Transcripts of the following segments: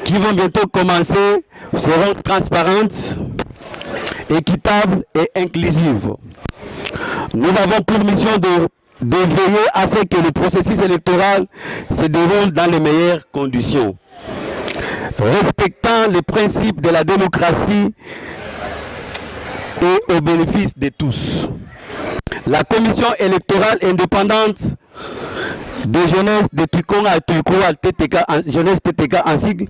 qui vont bientôt commencer seront transparentes, équitables et inclusives. Nous avons pour mission de veiller à ce que le processus électoral se déroule dans les meilleures conditions, respectant les principes de la démocratie et au bénéfice de tous. La commission électorale indépendante de jeunesse de Tukonga à Tukoua, jeunesse TTK en sigle,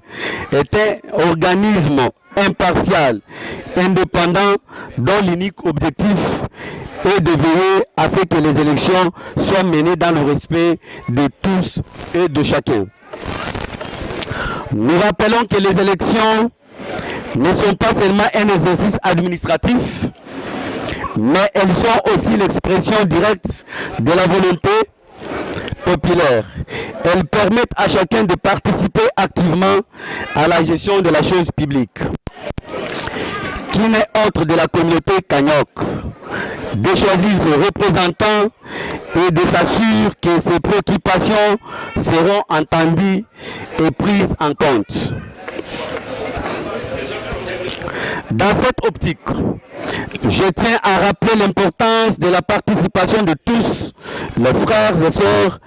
est un organisme impartial, indépendant, dont l'unique objectif est de veiller à ce que les élections soient menées dans le respect de tous et de chacun. Nous rappelons que les élections ne sont pas seulement un exercice administratif, mais elles sont aussi l'expression directe de la volonté populaire. Elles permettent à chacun de participer activement à la gestion de la chose publique, qui n'est autre de la communauté Kanyok, de choisir ses représentants et de s'assurer que ses préoccupations seront entendues et prises en compte. Dans cette optique, je tiens à rappeler l'importance de la participation de tous les frères et sœurs.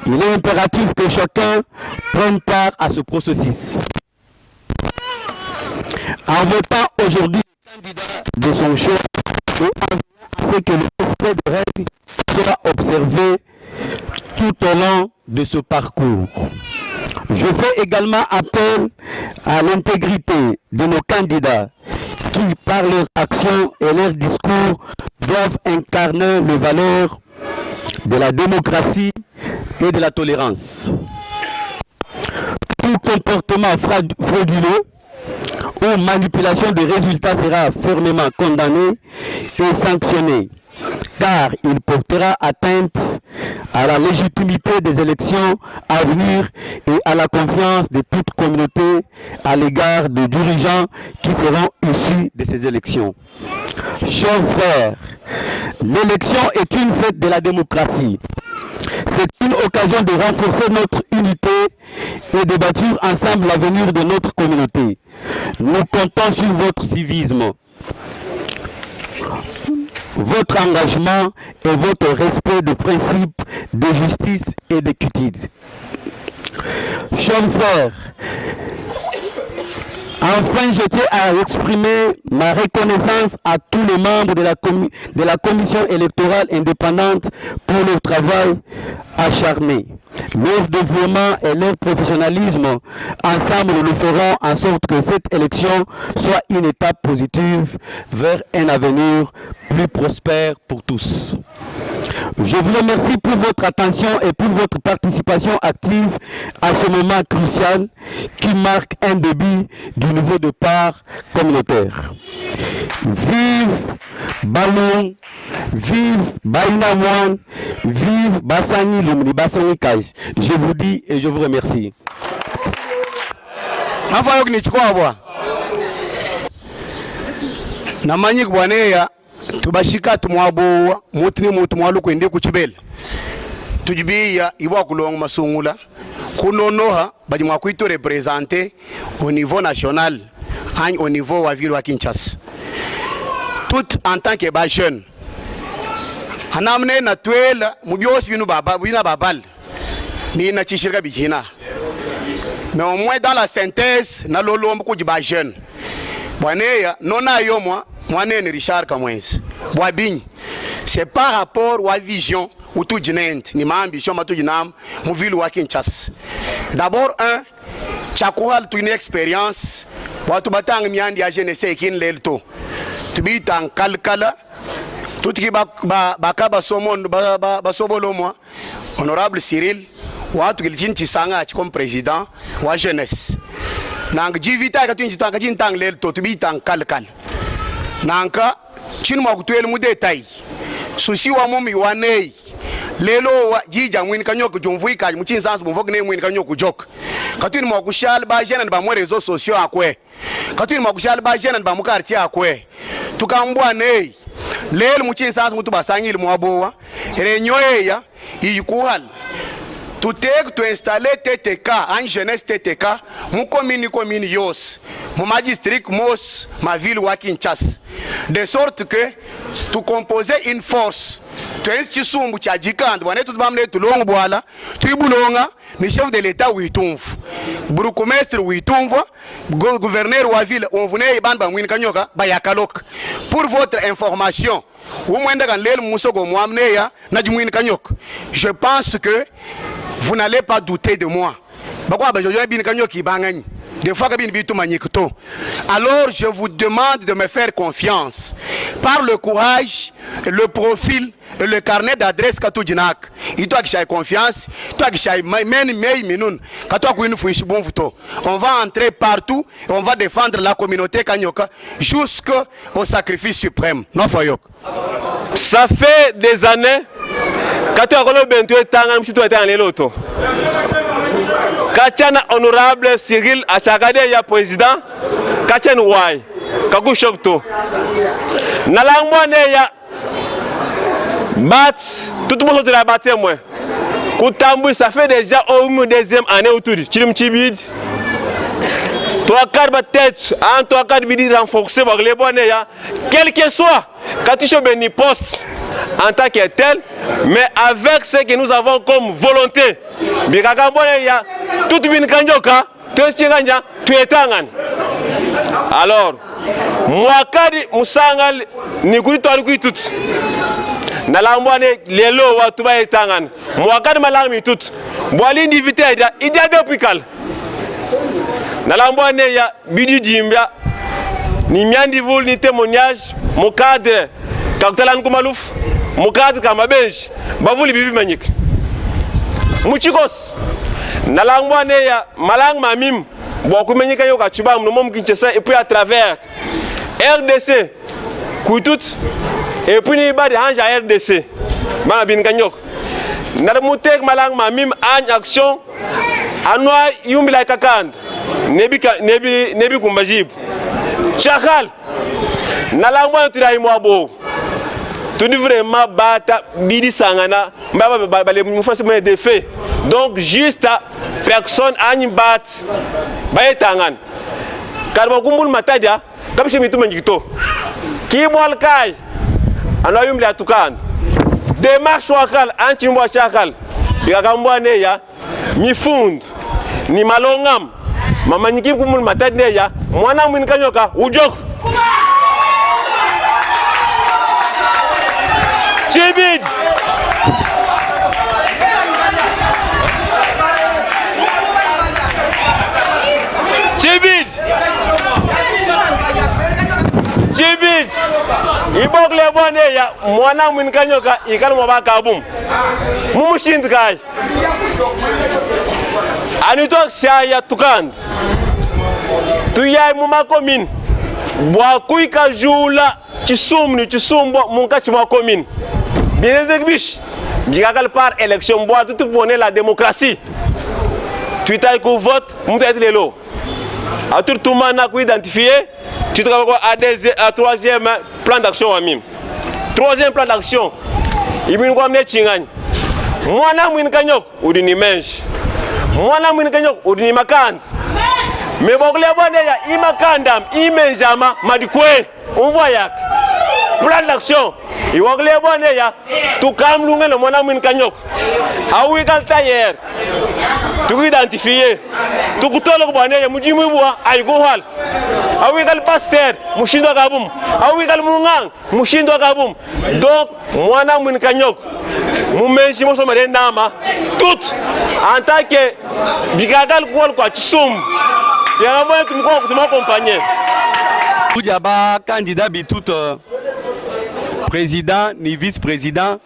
Il est impératif que chacun prenne part à ce processus. En votant aujourd'hui le candidat de son choix et en veillant à ce que le respect des règles soit observé tout au long de ce parcours. Je fais également appel à l'intégrité de nos candidats qui, par leur action et leur discours, doivent incarner les valeurs de la démocratie et de la tolérance. Tout comportement frauduleux ou manipulation des résultats sera fermement condamné et sanctionné, car il portera atteinte à la légitimité des élections à venir et à la confiance de toute communauté à l'égard des dirigeants qui seront issus de ces élections. Chers frères, l'élection est une fête de la démocratie. C'est une occasion de renforcer notre unité et de bâtir ensemble l'avenir de notre communauté. Nous comptons sur votre civisme, votre engagement et votre respect des principes de justice et d'équité. Chers frères, enfin je tiens à exprimer ma reconnaissance à tous les membres de la commission électorale indépendante pour leur travail acharné. Leur dévouement et leur professionnalisme, ensemble nous ferons en sorte que cette élection soit une étape positive vers un avenir plus prospère pour tous. Je vous remercie pour votre attention et pour votre participation active à ce moment crucial qui marque un début du nouveau départ communautaire. Vive Balong, vive Baïnawan, vive Bassani Lumni, Bassani Kaj. Je vous dis et je vous remercie. Namanyik bwaneya tubashika tumwabowa mutini mutu mwalu kwende kuchibela tujibiya ibwa kulonga masungula kunonoha badi mwakuito représenter au niveau national au niveau wa ville wa Kinshasa tout en tant que ba jeune anamne na twela mubyosi binu babal ni na chishirika bikina mais au moins dans la synthèse na lolombo kujiba jeune bwaneya nona yo moi ne Richard Kamwenzi Bwabing, c'est par rapport à la vision ou tout dinent ni ma ambition ma tout dinam mon ville wa Kinshasa. D'abord chakural tu une expérience watu batang miandi ya jeunesse kin lelto tu bi tan kalkala tout qui baka basomon basobolo moi honorable Cyril watu kilchin tisanga comme président wa jeunesse nang jivita ka tu tang lelto tu bi tan kalkal nanka chinu makutuele mu detail susi wa mumi wanei lelo wa jija mwini kanyoko jomvui kaji muchin sans mvok ne mwini kanyoko jok katuni makushal ba jena ba mo réseaux sociaux akwe katuni makushal ba jena ba mu quartier akwe tukambwa nei lelo muchin sans mutu basangile mwabowa renyoya iyikuhal tu installer TTK en jeunesse TTK mu commune yos mu district mos ma ville wa Kinshasa, de sorte que tu composer une force tu insisumbu cha jikando wane tutubamle tulongo bwala tuibulonga ni chef de l'état witumfu burugomestre witumva gouverneur wa ville on venait ban ba mwin kanyoka ba yakaloka. Pour votre information, je pense que vous n'allez pas douter de moi. Alors je vous demande de me faire confiance par le courage, le profil et le carnet d'adresse que tu as. Il doit que confiance, on va entrer partout et on va défendre la communauté Kanyoka jusqu'au sacrifice suprême. Ça fait des années que tu as Kachana honorable Cyril Achakade ya président Kachen Wai Kakushopto Nalangwane ya Bat tout le monde de la bataille moi Koutambu ça fait déjà au moins deuxième année autour Chilim Chibid 3-4 têtes en 3-4 bidi renforcé par les bonnes ya quel que soit quand tu chopes ni poste en tant que tel, mais avec ce que nous avons comme volonté. Alors, moi, Moussangal, Nikuri tout. Nalambwane lelo wa tuba etangan. Moi, Malami tout. Boali invité, il y a deux pical. Nalambwane ya Bidi Jimbia, ni miandi vul, ni témoignage, mon cadre, Kaktalan Kumalouf. Mukad Kamabej, Bavuli Bibi Manik. Muchikos, Nalangwane ya Malang Mamim, Bokumenika Yoka Chubam, Nomom Kinchesa, et puis à travers RDC, Koutout, et puis Niba de Hanja RDC, Manabin Kanyok. Nadamutek Malang Mamim en action, Anwa Yumbila Kakand, Nebi Kumbajib. Chakal, Nalangwane Tiraimwabo. Tout vraiment bata bidi sangana les mouvements de fait donc juste personne ani bat baye tangan karba kumbul mataja kabishe mitu manjito ki mwal kai anayum la tukan démarche wakal anti mwa chakal bikakambwa neya mifund ni malongam mama nyiki kumbul mataja neya mwana mwin kanyoka ujok Chibid Chibid Chibid Ibok le bone ya mwana mwinkanyoka ikali mwabaka abum Mumushind kai Anito shaya tukand Tuyai mumakomin Bwakuika jula Chisumni chisumbo munkachi makomin Bien exécutif Bigagal par élection bois tout pour la démocratie Tu t'as que vote mouta être lelo à tout le monde a identifié tu te à troisième plan d'action à mime troisième plan d'action il me quoi chingagne moi na mwin kanyok udini menj moi na mwin kanyok udini makand mais bon les bonnes ya imakandam imenjama madikwe on voit yak plan d'action il va les bonnes ya tout kam lunga le mona mwin kanyok awi gal tayer tu identifier tu kutolo bonne ya mujimu bwa ay go hal awi gal pasteur mushindo kabum awi gal mungang mushindo kabum donc mwana mwin kanyok mumenji mo so mare ndama tout en tant que bigagal quoi tsum ya moi tu m'accompagner Djaba candidat bitout président ni vice-président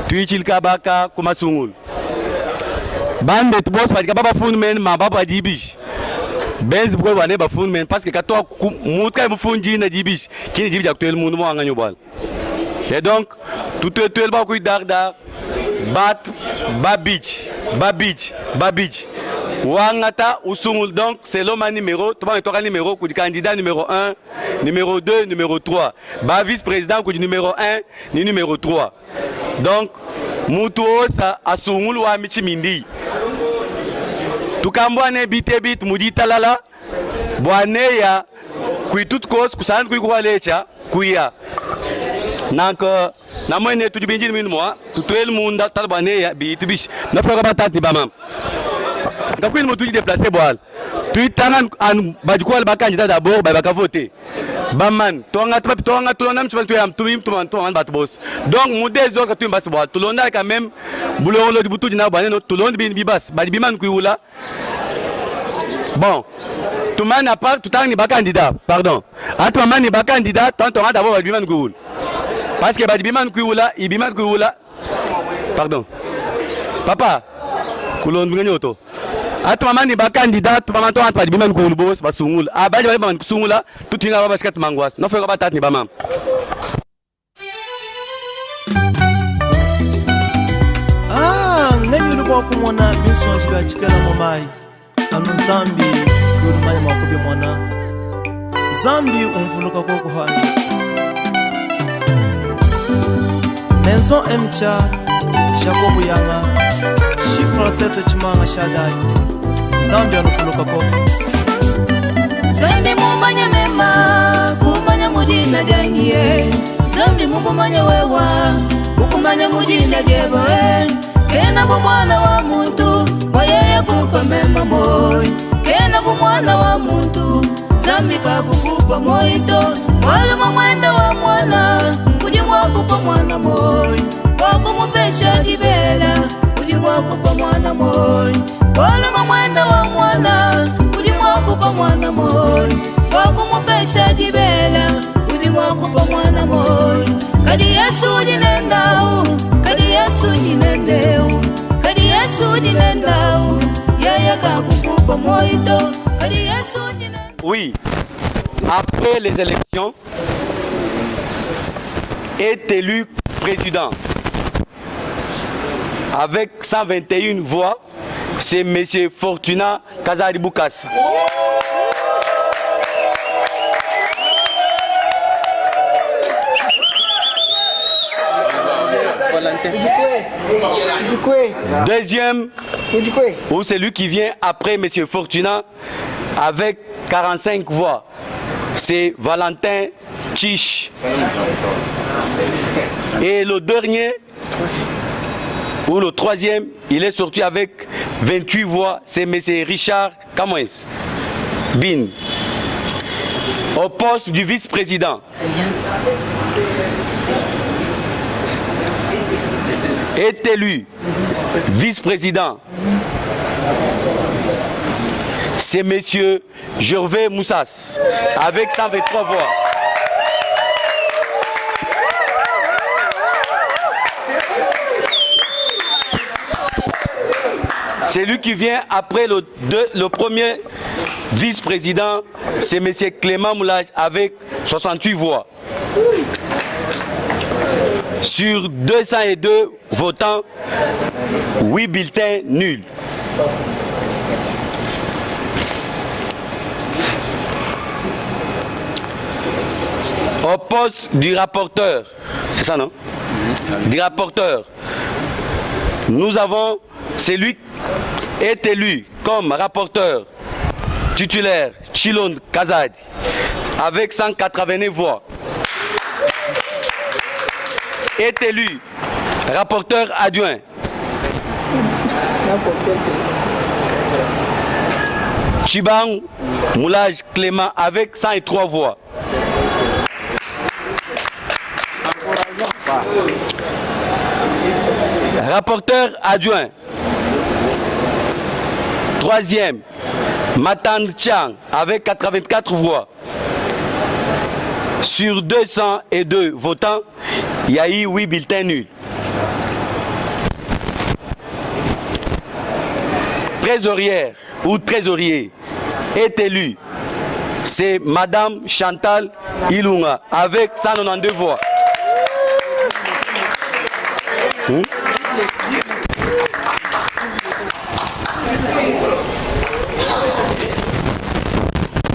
tuichil kabaka kuma sungul bande boss ba baba fundmen ma baba dibish benz bro wane ba fundmen parce que kato mutka mu fundi na dibish kini dibish actuel mundu mo nganyo bal et donc tout tout ba kuy dar bat babich Wangata Oussoumul, donc c'est l'homme numéro, numéro, candidat numéro 1, numéro 2, numéro 3. Vice-président, numéro 1, ni numéro 3. Donc, mutu osa asungulu wa michimindi tukambwane bit mudita lala bwaneya kuitut kos kusan kuikuwalecha kuya nanka namwene tujibinjini minwa tutwel munda talbaneya bit bish nafaka batati bamam ngakwini mutu déplacer boal tuitanga an badikual ba candidat d'abord ba ka voter baman tonga tolonda mchibal tuyam tumim tuman bat boss donc mudezo ka tuyim bas boal tolonda quand même bulolo di butu dina baneno tolonda bin bibas ba biman kuyula bon tuman a part tutang ni ba candidat pardon atman ni ba candidat tonga d'abord ba biman kuyul parce que ba biman kuyula ibiman kuyula pardon papa kulon binganyoto atmamani ba candidat tuma to antwa biman ko ulbos basungula abaje ba man kusungula tutinga ba baskat mangwas no feka batat ni ba mam ngani ulikuwa kumona bisonzi ba chikala momai anu zambi kurumanya makubi mwana zambi umvuluka kwa kuhani Maison Mcha Jacob Yanga Chiffre 7 Chimanga Shadai Zambia nufuluka ko Zambi mumanya mema kumanya mujina janyie Zambi mukumanya wewa kukumanya mujina jebawe Kena mwana wa muntu wayeye kupa mema moy Kena mwana wa muntu Zambi kakukupa moito Wale mwenda wa mwana Ujimwa kupa mwana moy Wakumupesha kibela Ujimwa kupa mwana moy Wale mwenda wa mwana Ujimwa kupa mwana moy Wakumupesha kibela Ujimwa kupa mwana moy Kadi Yesu jinendau Kadi Yesu jinendeu Kadi Yesu jinendau Yaya kakukupa moito Kadi Yesu jinendau Oui, après les élections, est élu président. Avec 121 voix, c'est M. Fortuna Kazari Boukas. Deuxième, ou celui qui vient après M. Fortuna avec 45 voix, c'est Valentin Chiche. Et le dernier, ou le troisième, il est sorti avec 28 voix, c'est M. Richard Kamoues Bin. Au poste du vice-président. Est élu vice-président. C'est M. Gervais Moussas avec 123 voix. C'est lui qui vient après le premier vice-président, c'est M. Clément Moulage avec 68 voix. Sur 202 votants, 8 bulletins nuls. Au poste du rapporteur, c'est ça non? Du rapporteur, nous avons celui qui est élu comme rapporteur titulaire Chilon Kazadi avec 189 voix. Est élu rapporteur adjoint Chibang Moulage Clément avec 103 voix. Rapporteur adjoint troisième Matan Chang avec 84 voix. Sur 202 votants, il y a eu 8 bulletins nuls. Trésorière ou trésorier est élu. C'est Madame Chantal Ilunga avec 192 voix.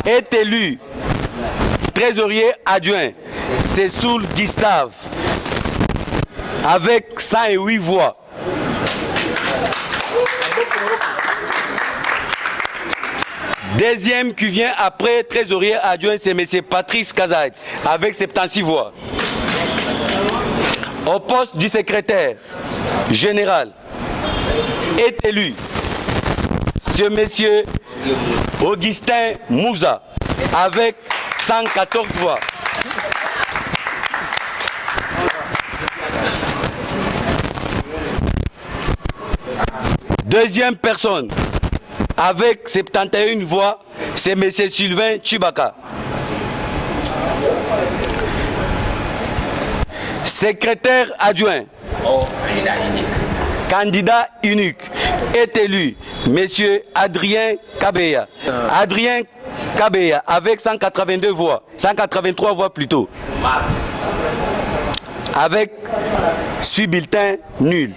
Est élu trésorier adjoint, c'est Soul Gustave avec 108 voix. Deuxième qui vient après, trésorier adjoint, c'est M. Patrice Kazad, avec 76 voix. Au poste du secrétaire général est élu ce monsieur Augustin Mouza, avec 114 voix. Deuxième personne, avec 71 voix, c'est M. Sylvain Chibaka. Secrétaire adjoint, candidat unique, est élu M. Adrien Kabeya. Adrien Kabeya, avec 182 voix, 183 voix plutôt. Avec 6 bulletins nuls.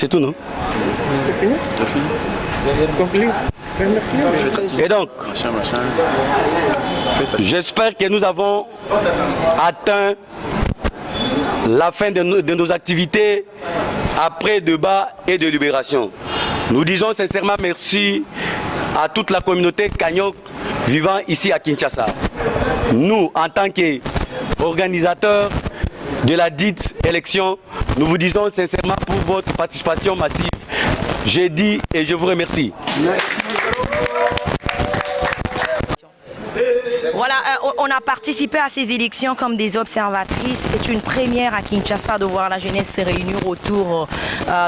C'est tout, non? C'est fini? Conclu. Et donc, j'espère que nous avons atteint la fin de nos activités après débat et délibération. Nous disons sincèrement merci à toute la communauté Kanyok vivant ici à Kinshasa. Nous, en tant qu'organisateurs de la dite élection, nous vous disons sincèrement pour votre participation massive. J'ai dit et je vous remercie. Merci. Voilà, on a participé à ces élections comme des observatrices. C'est une première à Kinshasa de voir la jeunesse se réunir autour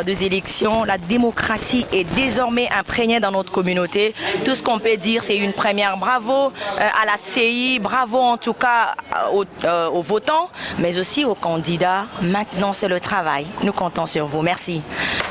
des élections. La démocratie est désormais imprégnée dans notre communauté. Tout ce qu'on peut dire, c'est une première. Bravo à la CI, bravo en tout cas aux votants, mais aussi aux candidats. Maintenant, c'est le travail. Nous comptons sur vous. Merci.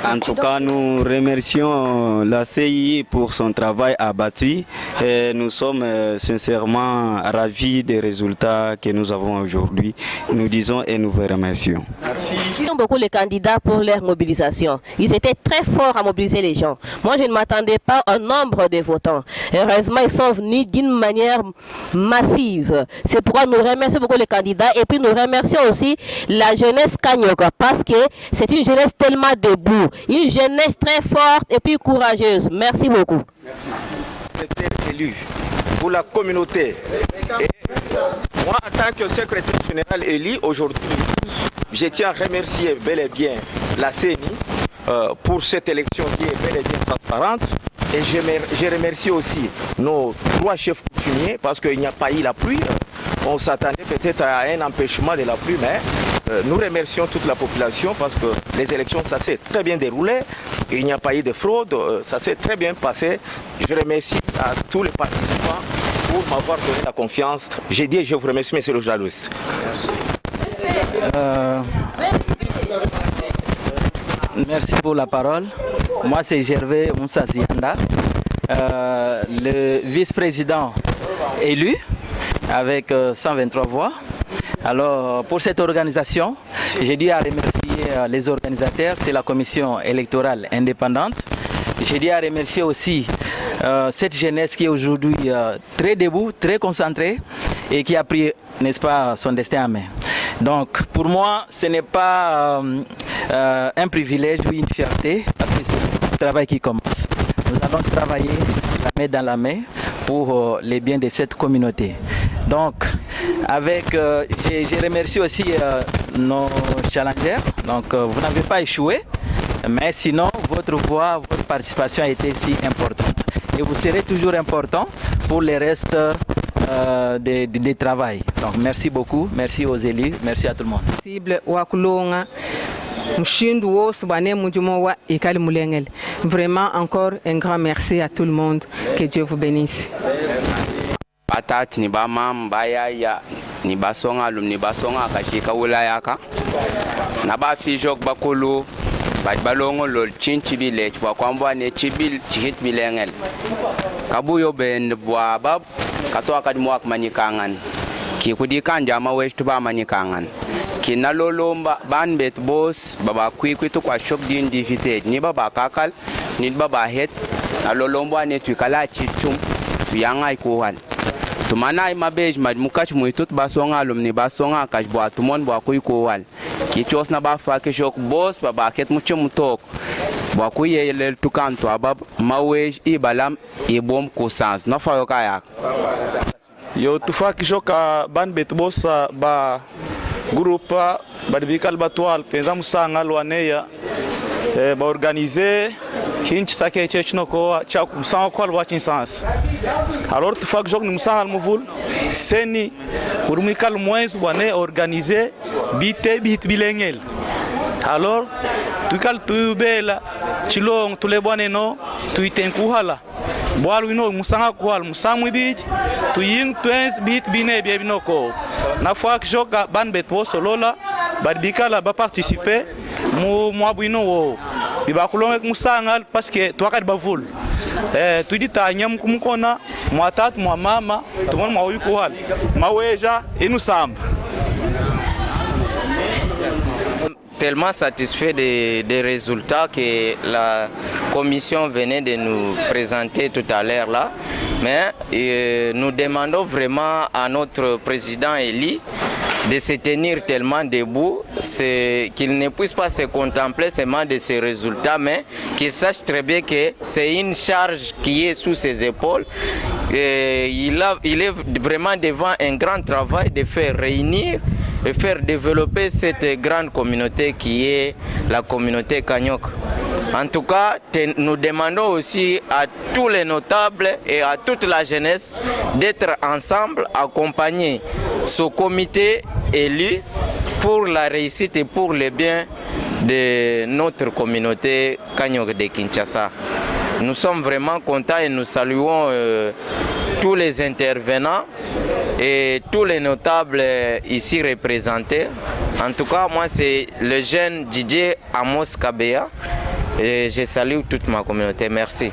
En tout cas, nous remercions la CI pour son travail abattu et nous sommes sincèrement ravis des résultats que nous avons aujourd'hui. Nous disons et nous vous remercions. Merci beaucoup les candidats pour leur mobilisation. Ils étaient très forts à mobiliser les gens. Moi, je ne m'attendais pas au nombre de votants. Heureusement, ils sont venus d'une manière massive. C'est pourquoi nous remercions beaucoup les candidats et puis nous remercions aussi la jeunesse Kanyoka parce que c'est une jeunesse tellement debout, une jeunesse très forte et puis courageuse. Merci beaucoup. Merci. J'étais élu pour la communauté. Et moi, en tant que secrétaire général élu aujourd'hui, je tiens à remercier bel et bien la CENI pour cette élection qui est bel et bien transparente. Et je remercie aussi nos 3 chefs coutumiers parce qu'il n'y a pas eu la pluie. On s'attendait peut-être à un empêchement de la pluie, mais nous remercions toute la population parce que les élections, ça s'est très bien déroulé. Il n'y a pas eu de fraude, ça s'est très bien passé. Je remercie à tous les participants pour m'avoir donné la confiance. J'ai dit et je vous remercie, monsieur le journaliste. Merci pour la parole. Moi, c'est Gervais Moussa Zianda, le vice-président élu avec 123 voix. Alors, pour cette organisation, j'ai dit à remercier les organisateurs, c'est la commission électorale indépendante. J'ai dit à remercier aussi cette jeunesse qui est aujourd'hui très debout, très concentrée et qui a pris, n'est-ce pas, son destin en main. Donc, pour moi, ce n'est pas un privilège ou une fierté, parce que c'est le travail qui commence. Nous allons travailler la main dans la main pour les biens de cette communauté. Donc, je remercie aussi nos challengers. Donc, vous n'avez pas échoué, mais sinon, votre voix, votre participation a été si importante. Et vous serez toujours important pour les restes des travail. Donc, merci beaucoup, merci aux élus, merci à tout le monde. Vraiment, encore un grand merci à tout le monde. Que Dieu vous bénisse. Patat ni ba mam baya ya ni ba songa lum ni ba songa ka shika wilaya ka na ba fi jok ba kulu ba balongo lol chinchi bile kwa kwamba ne chibil chihit bilengel kabuyo ben bwa bab kato akadi mwak manikangan ki kudi kan jama west ba manikangan ki na lolomba ban bet boss baba kwi to kwa shop din divite ni baba kakal ni baba het na lolomba ne tukala chichum tuyanga ikohan tumana imabej madmukaч muitut basonga alumni basonga kashbwa tumon bwa kuiko wal kichos na ba fa ke jok boss baba ket mucho mutok Boakuye le tukan to abab mawej I balam I bom kusans. No fa yokayak. Yo tufa kishoka ban betbosa ba grupa badibikal batwal penza musanga lwaneya ba organiser hinch sake chechno ko cha musanga ko watching sans. Alors tufa jog ni musanga muvul seni urumikal moins wane organiser bit bilengel. Alors tukal tu bela chilong tulebwane no tuitenkuhala boal wino musanga kwal musamwi bid tu ying twins bit bine bien binoko na fois que joka ban betwo solola badbikala ba participer mu mwabwino wo bibakulonga musanga parce que twakati bavul tu dita nyam kumkona mwatat mwa mama tumon mwayuko hal maweja inusamba. Tellement satisfait des résultats que la commission venait de nous présenter tout à l'heure là. Mais nous demandons vraiment à notre président Eli de se tenir tellement debout, qu'il ne puisse pas se contempler seulement de ces résultats, mais qu'il sache très bien que c'est une charge qui est sous ses épaules. Et il est vraiment devant un grand travail de faire réunir et faire développer cette grande communauté qui est la communauté Kanyok. En tout cas, nous demandons aussi à tous les notables et à toute la jeunesse d'être ensemble, accompagner ce comité élu pour la réussite et pour le bien de notre communauté Kanyok de Kinshasa. Nous sommes vraiment contents et nous saluons tous les intervenants et tous les notables ici représentés. En tout cas, moi c'est le jeune Didier Amos Kabea et je salue toute ma communauté. Merci.